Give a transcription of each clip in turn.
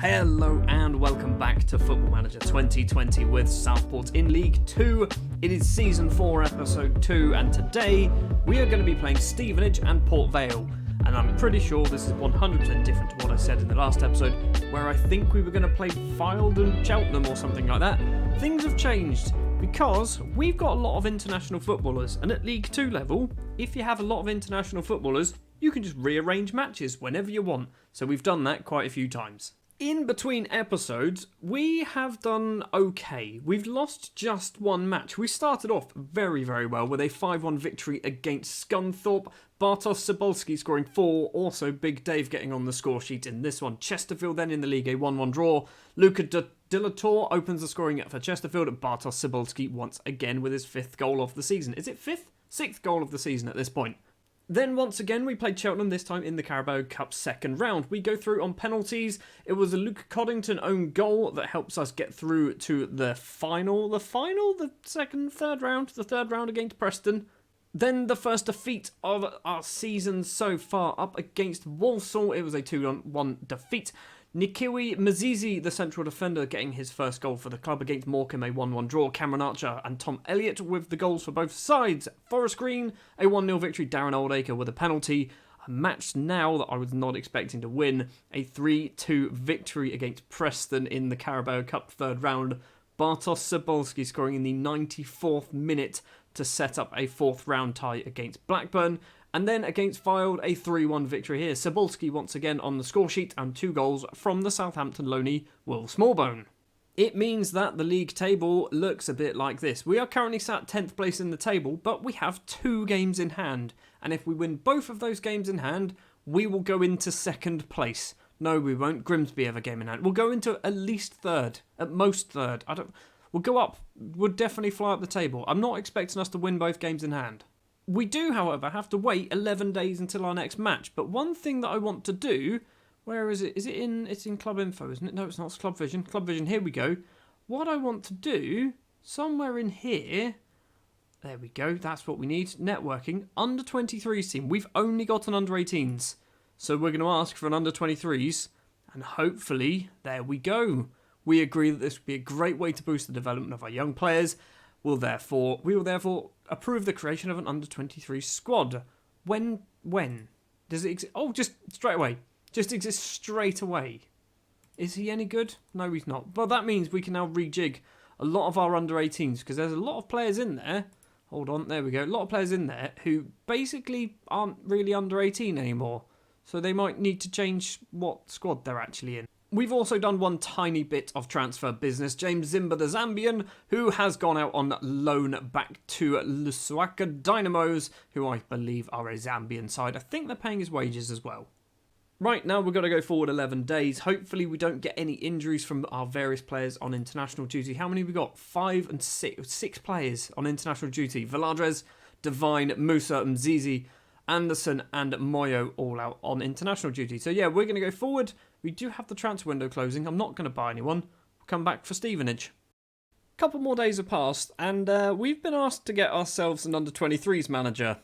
Hello and welcome back to Football Manager 2020 with Southport in League 2. It is Season 4, Episode 2, and today we are going to be playing Stevenage and Port Vale. And I'm pretty sure this is 100% different to what I said in the last episode, where I think we were going to play Fylde and Cheltenham or something like that. Things have changed because we've got a lot of international footballers, and at League 2 level, if you have a lot of international footballers, you can just rearrange matches whenever you want. So we've done that quite a few times. In between episodes, we have done okay. We've lost just one match. We started off very, very well with a 5-1 victory against Scunthorpe. Bartosz Cebulski scoring 4. Also, Big Dave getting on the score sheet in this one. Chesterfield then in the league, a 1-1 draw. Luca Dilator opens the scoring for Chesterfield. Bartosz Cebulski once again with his 5th goal of the season. Is it 5th? 6th goal of the season at this point. Then once again we played Cheltenham, this time in the Carabao Cup second round. We go through on penalties. It was a Luke Coddington own goal that helps us get through to the third round against Preston. Then the first defeat of our season so far up against Walsall. It was a 2-1 defeat. Nikiwe Mzizi, the central defender, getting his first goal for the club against Morecambe, a 1-1 draw. Cameron Archer and Tom Elliott with the goals for both sides. Forest Green, a 1-0 victory. Darren Oldacre with a penalty. A match now that I was not expecting to win. A 3-2 victory against Preston in the Carabao Cup third round. Bartosz Cebulski scoring in the 94th minute to set up a fourth round tie against Blackburn. And then against Fylde, a 3-1 victory here. Cebulski once again on the score sheet and 2 goals from the Southampton loanee, Will Smallbone. It means that the league table looks a bit like this. We are currently sat 10th place in the table, but we have 2 games in hand. And if we win both of those games in hand, we will go into second place. No, we won't. Grimsby have a game in hand. We'll go into at least third, at most third. We'll go up. We'll definitely fly up the table. I'm not expecting us to win both games in hand. We do, however, have to wait 11 days until our next match. But one thing that I want to do... Where is it? It's in Club Info, isn't it? No, it's not. It's Club Vision. Club Vision, here we go. What I want to do, somewhere in here... There we go. That's what we need. Networking. Under 23s team. We've only got an under 18s. So we're going to ask for an under 23s. And hopefully, there we go. We agree that this would be a great way to boost the development of our young players. We will therefore approve the creation of an under-23 squad. When does it exist? Oh, just straight away. Just exists straight away. Is he any good? No, he's not. But that means we can now rejig a lot of our under-18s because there's a lot of players in there. Hold on, there we go. A lot of players in there who basically aren't really under 18 anymore. So they might need to change what squad they're actually in. We've also done one tiny bit of transfer business. James Zimba, the Zambian, who has gone out on loan back to Lusaka Dynamos, who I believe are a Zambian side. I think they're paying his wages as well. Right, now we've got to go forward 11 days. Hopefully we don't get any injuries from our various players on international duty. How many have we got? 5 and 6 players on international duty. Veladres, Devine, Musa, Mzizi, Anderson and Moyo all out on international duty. So yeah, we're going to go forward. We do have the transfer window closing. I'm not going to buy anyone. We'll come back for Stevenage. A couple more days have passed and we've been asked to get ourselves an under-23s manager.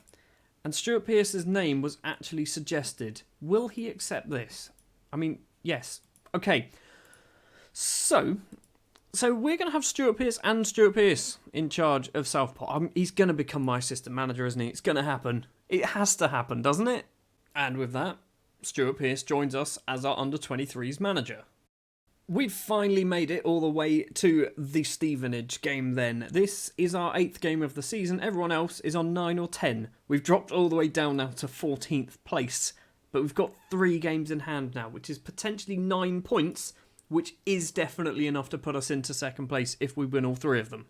And Stuart Pearce's name was actually suggested. Will he accept this? I mean, yes. Okay. So we're going to have Stuart Pearce and Stuart Pearce in charge of Southport. He's going to become my assistant manager, isn't he? It's going to happen. It has to happen, doesn't it? And with that, Stuart Pearce joins us as our under-23s manager. We've finally made it all the way to the Stevenage game then. This is our 8th game of the season. Everyone else is on 9 or 10. We've dropped all the way down now to 14th place. But we've got 3 games in hand now, which is potentially 9 points, which is definitely enough to put us into second place if we win all 3 of them.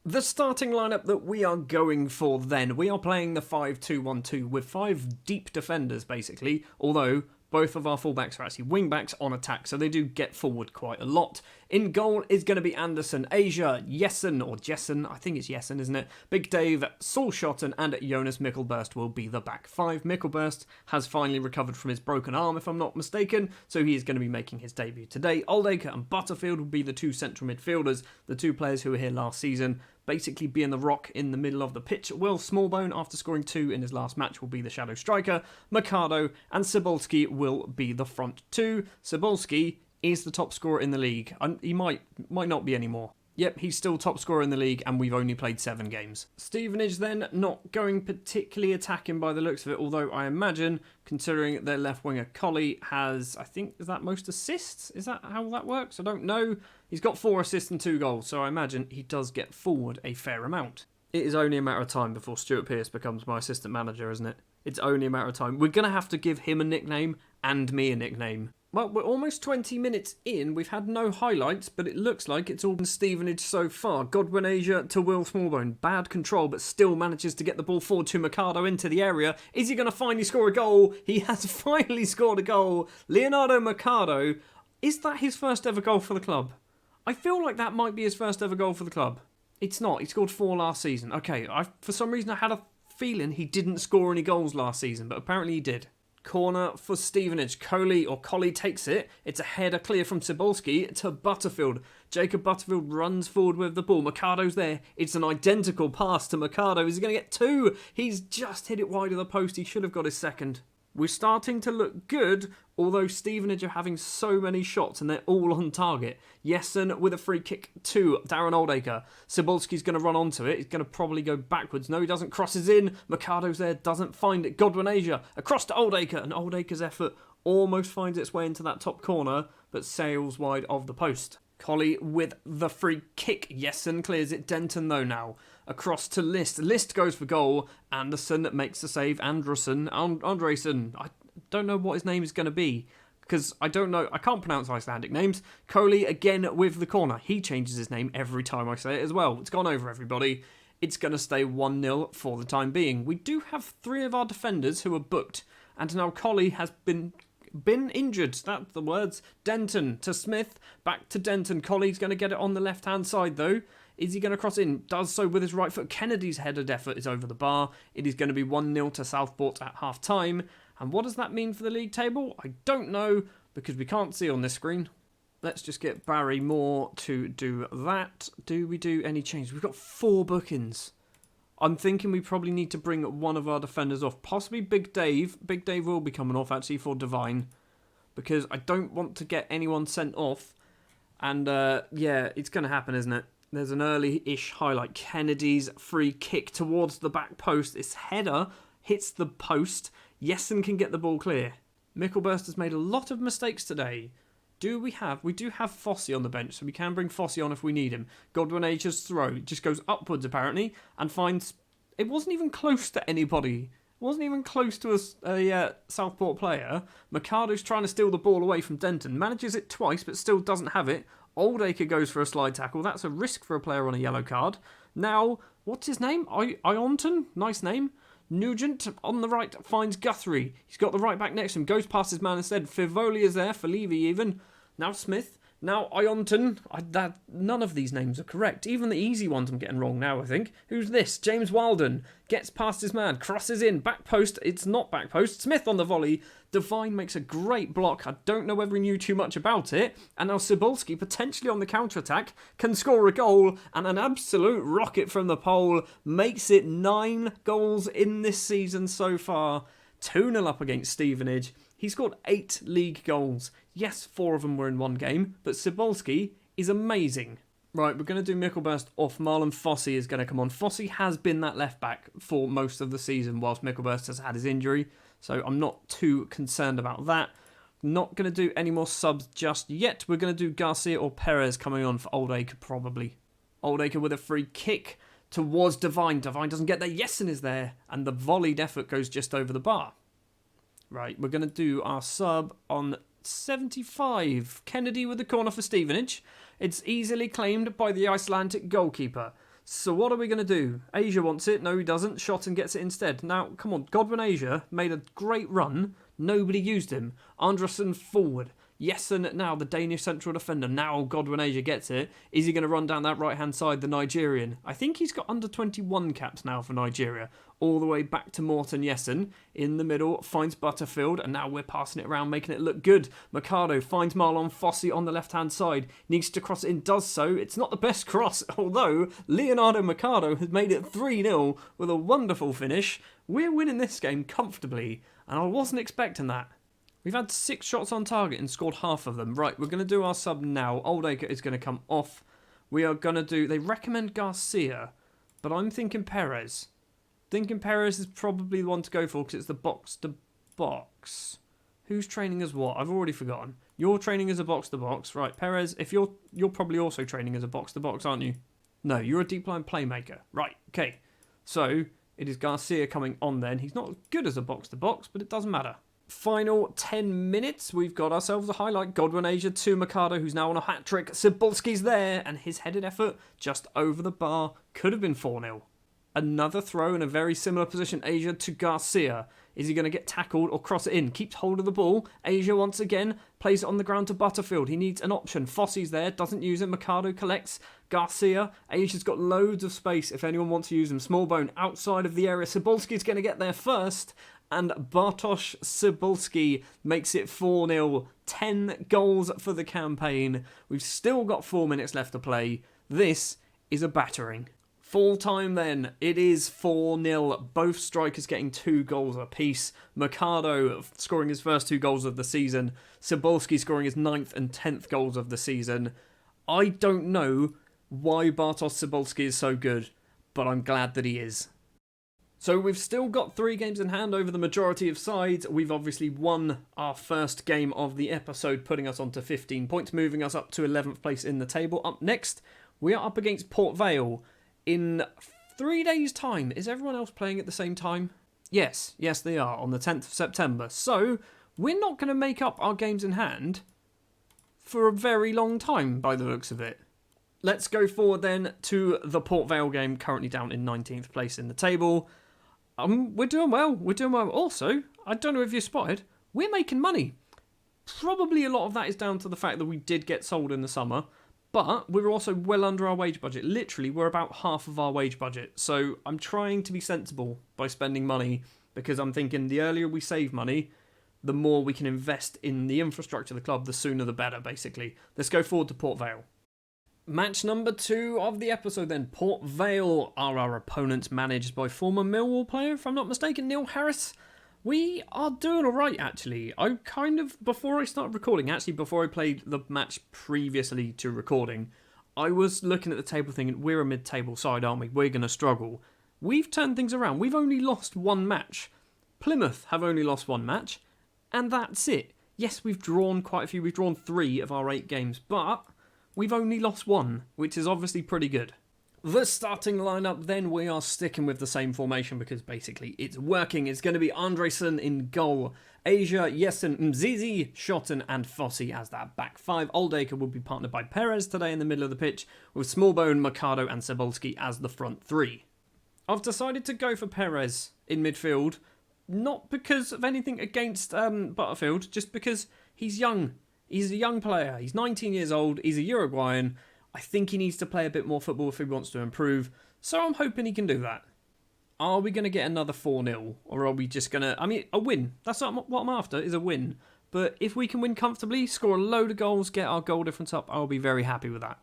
The starting lineup that we are going for then, we are playing the 5-2-1-2 with 5 deep defenders basically, although both of our fullbacks are actually wing-backs on attack, so they do get forward quite a lot. In goal is going to be Anderson, Asia, Jessen, I think it's Jessen, isn't it? Big Dave, Saul Schotten and Jonas Mikkelburst will be the back 5. Mikkelburst has finally recovered from his broken arm, if I'm not mistaken, so he is going to be making his debut today. Oldacre and Butterfield will be the 2 central midfielders, the 2 players who were here last season, basically being the rock in the middle of the pitch. Will Smallbone, after scoring 2 in his last match, will be the shadow striker. Mercado and Cebulski will be the front 2. Cebulski is the top scorer in the league. And he might not be anymore. Yep, he's still top scorer in the league, and we've only played 7 games. Stevenage then not going particularly attacking by the looks of it, although I imagine, considering their left winger Colley has, I think, is that most assists? Is that how that works? I don't know. He's got 4 assists and 2 goals, so I imagine he does get forward a fair amount. It is only a matter of time before Stuart Pearce becomes my assistant manager, isn't it? It's only a matter of time. We're going to have to give him a nickname and me a nickname. Well, we're almost 20 minutes in. We've had no highlights, but it looks like it's all been Stevenage so far. Godwin Asia to Will Smallbone. Bad control, but still manages to get the ball forward to Mercado into the area. Is he going to finally score a goal? He has finally scored a goal. Leonardo Mercado. Is that his first ever goal for the club? I feel like that might be his first ever goal for the club. It's not. He scored 4 last season. Okay, for some reason I had a feeling he didn't score any goals last season, but apparently he did. Corner for Stevenage. Colley takes it. It's a header clear from Cebulski to Butterfield. Jacob Butterfield runs forward with the ball. Mercado's there. It's an identical pass to Mercado. Is he going to get 2? He's just hit it wide of the post. He should have got his second. We're starting to look good, although Stevenage are having so many shots and they're all on target. Jessen with a free kick to Darren Oldacre. Cebulski's going to run onto it. He's going to probably go backwards. No, he doesn't. Crosses in. Mercado's there. Doesn't find it. Godwin Asia across to Oldacre. And Oldacre's effort almost finds its way into that top corner, but sails wide of the post. Colley with the free kick. Jessen clears it. Denton though now. Across to List. List goes for goal. Anderson makes the save. Andresen. I don't know what his name is going to be, because I don't know. I can't pronounce Icelandic names. Colley again with the corner. He changes his name every time I say it as well. It's gone over everybody. It's going to stay 1-0 for the time being. We do have 3 of our defenders who are booked, and now Colley has been injured. That's the words. Denton to Smith. Back to Denton. Colley's going to get it on the left-hand side though. Is he going to cross in? Does so with his right foot. Kennedy's headed effort is over the bar. It is going to be 1-0 to Southport at half-time. And what does that mean for the league table? I don't know, because we can't see on this screen. Let's just get Barry Moore to do that. Do we do any changes? We've got 4 bookings. I'm thinking we probably need to bring one of our defenders off. Possibly Big Dave. Big Dave will be coming off, actually, for Divine. Because I don't want to get anyone sent off. And, yeah, it's going to happen, isn't it? There's an early-ish highlight. Kennedy's free kick towards the back post. This header hits the post. Jessen can get the ball clear. Mickelburst has made a lot of mistakes today. We do have Fossey on the bench, so we can bring Fossey on if we need him. Godwin Asia's throw. It just goes upwards, apparently, and finds... It wasn't even close to anybody. It wasn't even close to a Southport player. Mercado's trying to steal the ball away from Denton. Manages it twice, but still doesn't have it. Oldacre goes for a slide tackle. That's a risk for a player on a yellow card. Now, what's his name? Ionton? Nice name. Nugent on the right finds Guthrie. He's got the right back next to him. Goes past his man instead. Fivoli is there. Felivi even. Now Smith. Now Ionton. None of these names are correct. Even the easy ones I'm getting wrong now, I think. Who's this? James Walden. Gets past his man. Crosses in. Back post. It's not back post. Smith on the volley. Divine makes a great block. I don't know whether he knew too much about it. And now Cebulski, potentially on the counter-attack, can score a goal. And an absolute rocket from the pole makes it 9 goals in this season so far. 2-0 up against Stevenage. He scored 8 league goals. Yes, 4 of them were in one game, but Cebulski is amazing. Right, we're going to do Mickelburst off. Marlon Fossey is going to come on. Fossey has been that left-back for most of the season whilst Mickelburst has had his injury, so I'm not too concerned about that. Not going to do any more subs just yet. We're going to do Garcia or Perez coming on for Oldacre, probably. Oldacre with a free kick towards Divine. Divine doesn't get there. Jessen is there, and the volleyed effort goes just over the bar. Right, we're going to do our sub on 75. Kennedy with the corner for Stevenage. It's easily claimed by the Icelandic goalkeeper. So what are we going to do? Asia wants it. No, he doesn't. Shot and gets it instead. Now, come on. Godwin Asia made a great run. Nobody used him. Andresen forward. Jessen now, the Danish central defender. Now Godwin Asia gets it. Is he going to run down that right-hand side, the Nigerian? I think he's got under 21 caps now for Nigeria. All the way back to Morten Jessen. In the middle, finds Butterfield. And now we're passing it around, making it look good. Mercado finds Marlon Fossey on the left-hand side. Needs to cross it in, does so. It's not the best cross, although Leonardo Mercado has made it 3-0 with a wonderful finish. We're winning this game comfortably, and I wasn't expecting that. We've had 6 shots on target and scored half of them. Right, we're going to do our sub now. Oldacre is going to come off. We are going to do... They recommend Garcia, but I'm thinking Perez. Thinking Perez is probably the one to go for because it's the box-to-box. Who's training as what? I've already forgotten. You're training as a box-to-box. Right, Perez, if you're probably also training as a box-to-box, aren't you? No, you're a deep line playmaker. Right, okay. So, it is Garcia coming on then. He's not as good as a box-to-box, but it doesn't matter. Final 10 minutes, we've got ourselves a highlight. Godwin Asia to Mikado, who's now on a hat-trick. Cebulski's there, and his headed effort just over the bar. Could have been 4-0. Another throw in a very similar position. Asia to Garcia. Is he going to get tackled or cross it in? Keeps hold of the ball. Asia once again plays it on the ground to Butterfield. He needs an option. Fossey's there. Doesn't use it. Mikado collects. Garcia. Asia's got loads of space if anyone wants to use him. Smallbone outside of the area. Cebulski's going to get there first. And Bartosz Cebulski makes it 4-0. 10 goals for the campaign. We've still got 4 minutes left to play. This is a battering. Full time then, it is 4-0. Both strikers getting 2 goals apiece. Mikado scoring his first 2 goals of the season. Cebulski scoring his 9th and 10th goals of the season. I don't know why Bartosz Cebulski is so good, but I'm glad that he is. So we've still got 3 games in hand over the majority of sides. We've obviously won our first game of the episode, putting us on to 15 points, moving us up to 11th place in the table. Up next, we are up against Port Vale. In 3 days' time, is everyone else playing at the same time? Yes, they are, on the 10th of September. So, we're not going to make up our games in hand for a very long time, by the looks of it. Let's go forward then to the Port Vale game, currently down in 19th place in the table. We're doing well. Also, I don't know if you spotted, we're making money. Probably a lot of that is down to the fact that we did get sold in the summer. But we're also well under our wage budget. Literally, we're about half of our wage budget. So I'm trying to be sensible by spending money because I'm thinking the earlier we save money, the more we can invest in the infrastructure of the club, the sooner the better, basically. Let's go forward to Port Vale. Match number 2 of the episode then. Port Vale are our opponents, managed by former Millwall player, if I'm not mistaken, Neil Harris. We are doing alright, actually. Before I started recording, before I played the match previously to recording, I was looking at the table thinking, we're a mid-table side, aren't we? We're going to struggle. We've turned things around. We've only lost 1 match. Plymouth have only lost 1 match, and that's it. Yes, we've drawn quite a few. We've drawn 3 of our 8 games, but we've only lost 1, which is obviously pretty good. The starting lineup, then, we are sticking with the same formation because basically it's working. It's going to be Andresen in goal, Asia, Jessen, Mzizi, Schotten and Fossey as that back 5. Oldacre will be partnered by Perez today in the middle of the pitch, with Smallbone, Mikado and Cebulski as the front 3. I've decided to go for Perez in midfield, not because of anything against Butterfield, just because he's young. He's a young player. He's 19 years old. He's a Uruguayan. I think he needs to play a bit more football if he wants to improve, so I'm hoping he can do that. Are we going to get another 4-0, or are we just going to... a win. That's not what I'm after, is a win. But if we can win comfortably, score a load of goals, get our goal difference up, I'll be very happy with that.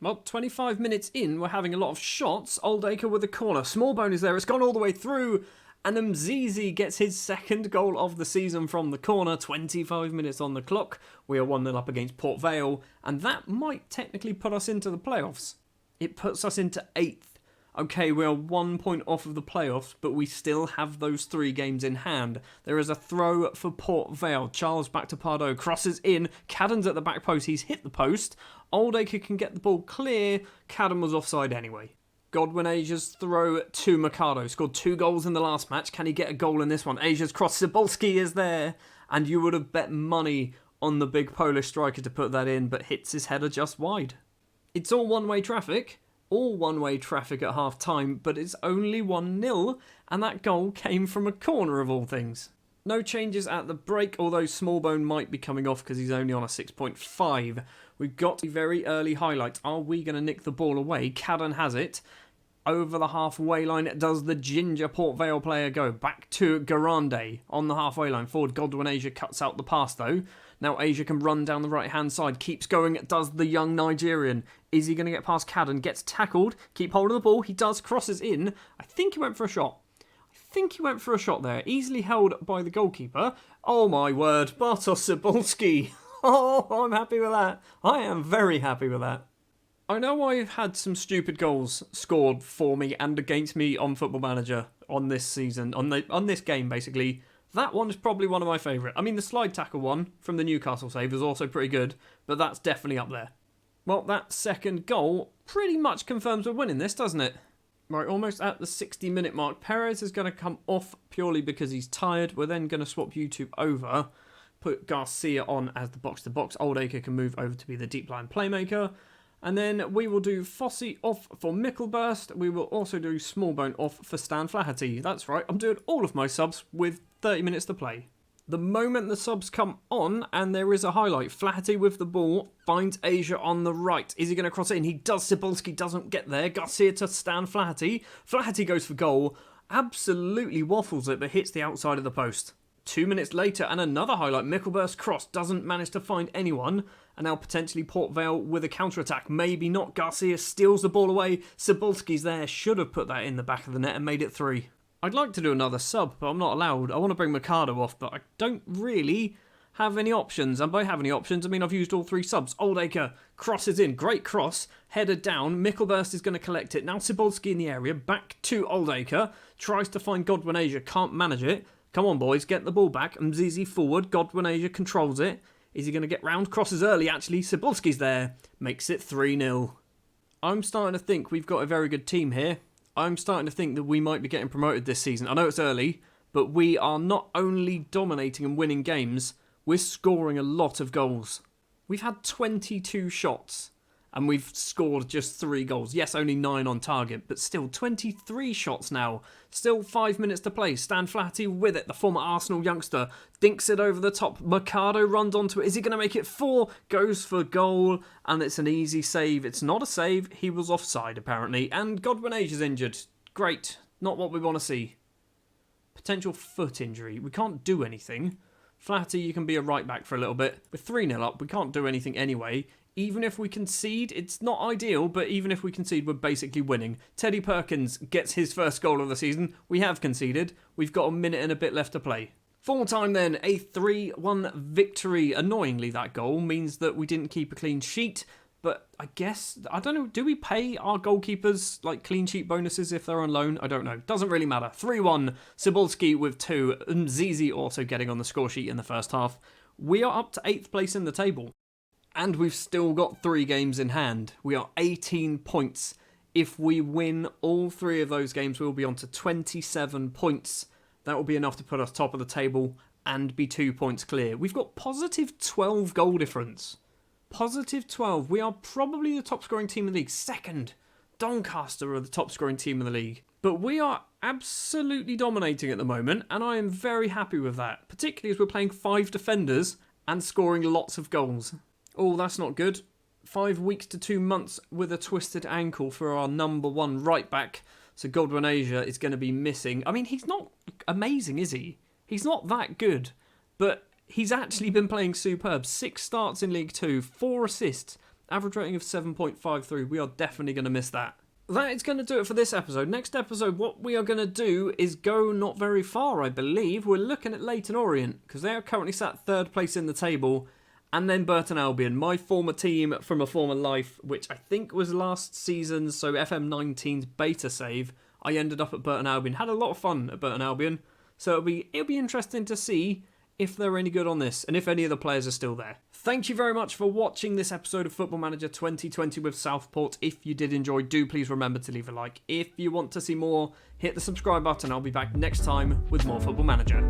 Well, 25 minutes in, we're having a lot of shots. Oldacre with a corner. Smallbone is there. It's gone all the way through. And Mzizi gets his 2nd goal of the season from the corner. 25 minutes on the clock. We are 1-0 up against Port Vale. And that might technically put us into the playoffs. It puts us into 8th. Okay, we are 1 point off of the playoffs, but we still have those 3 games in hand. There is a throw for Port Vale. Charles back to Pardo. Crosses in. Cadden's at the back post. He's hit the post. Oldacre can get the ball clear. Cadden was offside anyway. Godwin Asia's throw to Mikado. Scored 2 goals in the last match. Can he get a goal in this one? Asia's cross. Cebulski is there. And you would have bet money on the big Polish striker to put that in, but hits his header just wide. It's all one-way traffic. All one-way traffic at half-time, but it's only 1-0, and that goal came from a corner of all things. No changes at the break, although Smallbone might be coming off because he's only on a 6.5. We've got a very early highlight. Are we going to nick the ball away? Cadden has it. Over the halfway line does the ginger Port Vale player go. Back to Garande on the halfway line. Forward Godwin Asia cuts out the pass though. Now Asia can run down the right hand side. Keeps going, does the young Nigerian. Is he going to get past Cadden? Gets tackled. Keep hold of the ball. He does, crosses in. I think he went for a shot. There. Easily held by the goalkeeper. Oh my word, Bartosz Cybulski. Oh, I'm happy with that. I am very happy with that. I know I've had some stupid goals scored for me and against me on Football Manager on this season, on this game basically. That one is probably one of my favourite. I mean, the slide tackle one from the Newcastle save was also pretty good, but that's definitely up there. Well, that second goal pretty much confirms we're winning this, doesn't it? Right, almost at the 60-minute mark. Perez is going to come off purely because he's tired. We're then going to swap YouTube over, put Garcia on as the box-to-box. Oldacre can move over to be the deep line playmaker. And then we will do Fossey off for Mickelburst. We will also do Smallbone off for Stan Flaherty. That's right, I'm doing all of my subs with 30 minutes to play. The moment the subs come on, and there is a highlight, Flaherty with the ball, finds Asia on the right. Is he going to cross it in? He does. Cybulski doesn't get there. Garcia to Stan Flaherty. Flaherty goes for goal. Absolutely waffles it, but hits the outside of the post. 2 minutes later, and another highlight. Mickelburst cross doesn't manage to find anyone. And now potentially Port Vale with a counter-attack. Maybe not. Garcia steals the ball away. Cybulski's there. Should have put that in the back of the net and made it 3. I'd like to do another sub, but I'm not allowed. I want to bring Mercado off, but I don't really have any options. And by having any options, I mean I've used all 3 subs. Oldacre crosses in. Great cross. Header down. Mickelburst is going to collect it. Now Cybulski in the area. Back to Oldacre. Tries to find Godwin Asia. Can't manage it. Come on, boys. Get the ball back. Mzizi forward. Godwin Asia controls it. Is he going to get round? Crosses early, actually. Cybulski's there. Makes it 3-0. I'm starting to think we've got a very good team here. I'm starting to think that we might be getting promoted this season. I know it's early, but we are not only dominating and winning games, we're scoring a lot of goals. We've had 22 shots, and we've scored just 3 goals. Yes, only 9 on target, but still 23 shots now. Still 5 minutes to play. Stan Flaherty with it, the former Arsenal youngster. Dinks it over the top. Mercado runs onto it. Is he going to make it 4? Goes for goal, and it's an easy save. It's not a save. He was offside, apparently. And Godwin Asia's injured. Great. Not what we want to see. Potential foot injury. We can't do anything. Flaherty, you can be a right back for a little bit. We're 3-0 up. We can't do anything anyway. Even if we concede, it's not ideal, but even if we concede, we're basically winning. Teddy Perkins gets his first goal of the season. We have conceded. We've got a minute and a bit left to play. Full time then, a 3-1 victory. Annoyingly, that goal means that we didn't keep a clean sheet, but I guess, I don't know, do we pay our goalkeepers like clean sheet bonuses if they're on loan? I don't know. Doesn't really matter. 3-1, Cybulski with 2, Mzizi also getting on the score sheet in the first half. We are up to 8th place in the table. And we've still got 3 games in hand. We are 18 points. If we win all 3 of those games, we'll be on to 27 points. That will be enough to put us top of the table and be 2 points clear. We've got positive 12 goal difference. Positive 12. We are probably the top scoring team in the league. Second, Doncaster are the top scoring team in the league. But we are absolutely dominating at the moment, and I am very happy with that. Particularly as we're playing 5 defenders and scoring lots of goals. Oh, that's not good. 5 weeks to 2 months with a twisted ankle for our number 1 right back. So Godwin Asia is going to be missing. I mean, he's not amazing, is he? He's not that good. But he's actually been playing superb. 6 starts in League 2, 4 assists, average rating of 7.53. We are definitely going to miss that. That is going to do it for this episode. Next episode, what we are going to do is go not very far, I believe. We're looking at Leyton Orient, because they are currently sat 3rd place in the table. And then Burton Albion, my former team from a former life, which I think was last season's, so FM19's beta save. I ended up at Burton Albion. Had a lot of fun at Burton Albion. So it'll be interesting to see if they're any good on this, and if any of the players are still there. Thank you very much for watching this episode of Football Manager 2020 with Southport. If you did enjoy, do please remember to leave a like. If you want to see more, hit the subscribe button. I'll be back next time with more Football Manager.